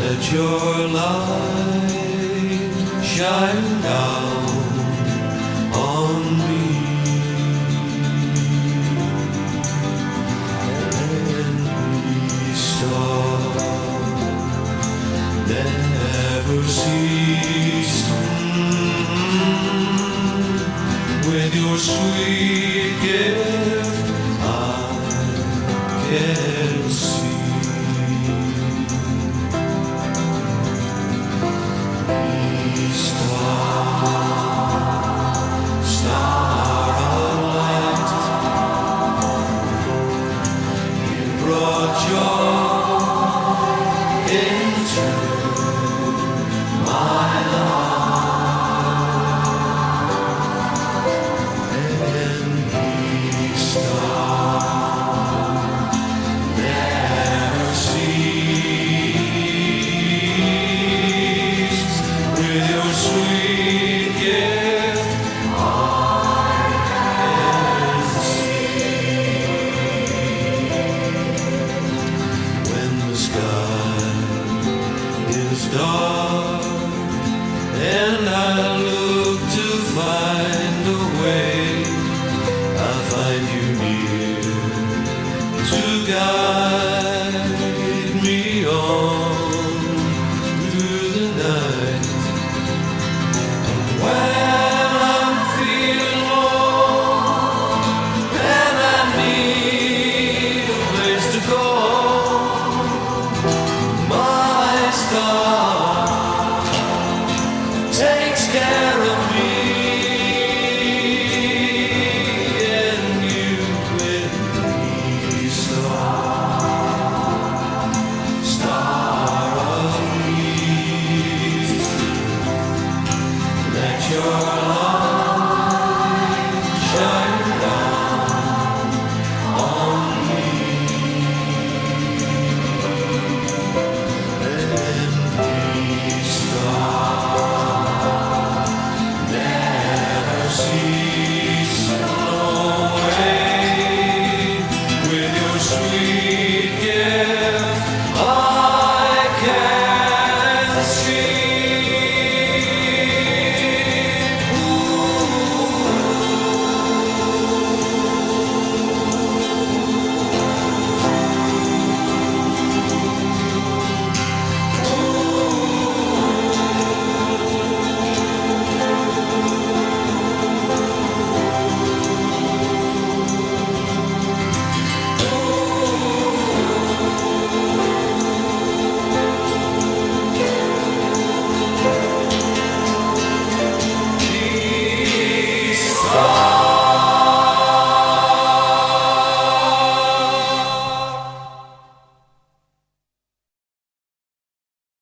Let your light shine down on me. Every star never cease. With your sweet gift I can see. Star of light, you brought joy into my life. Any star never cease. With your sweet gift I can see. When the sky is dark and I look to find a way, I find you near to guide me on.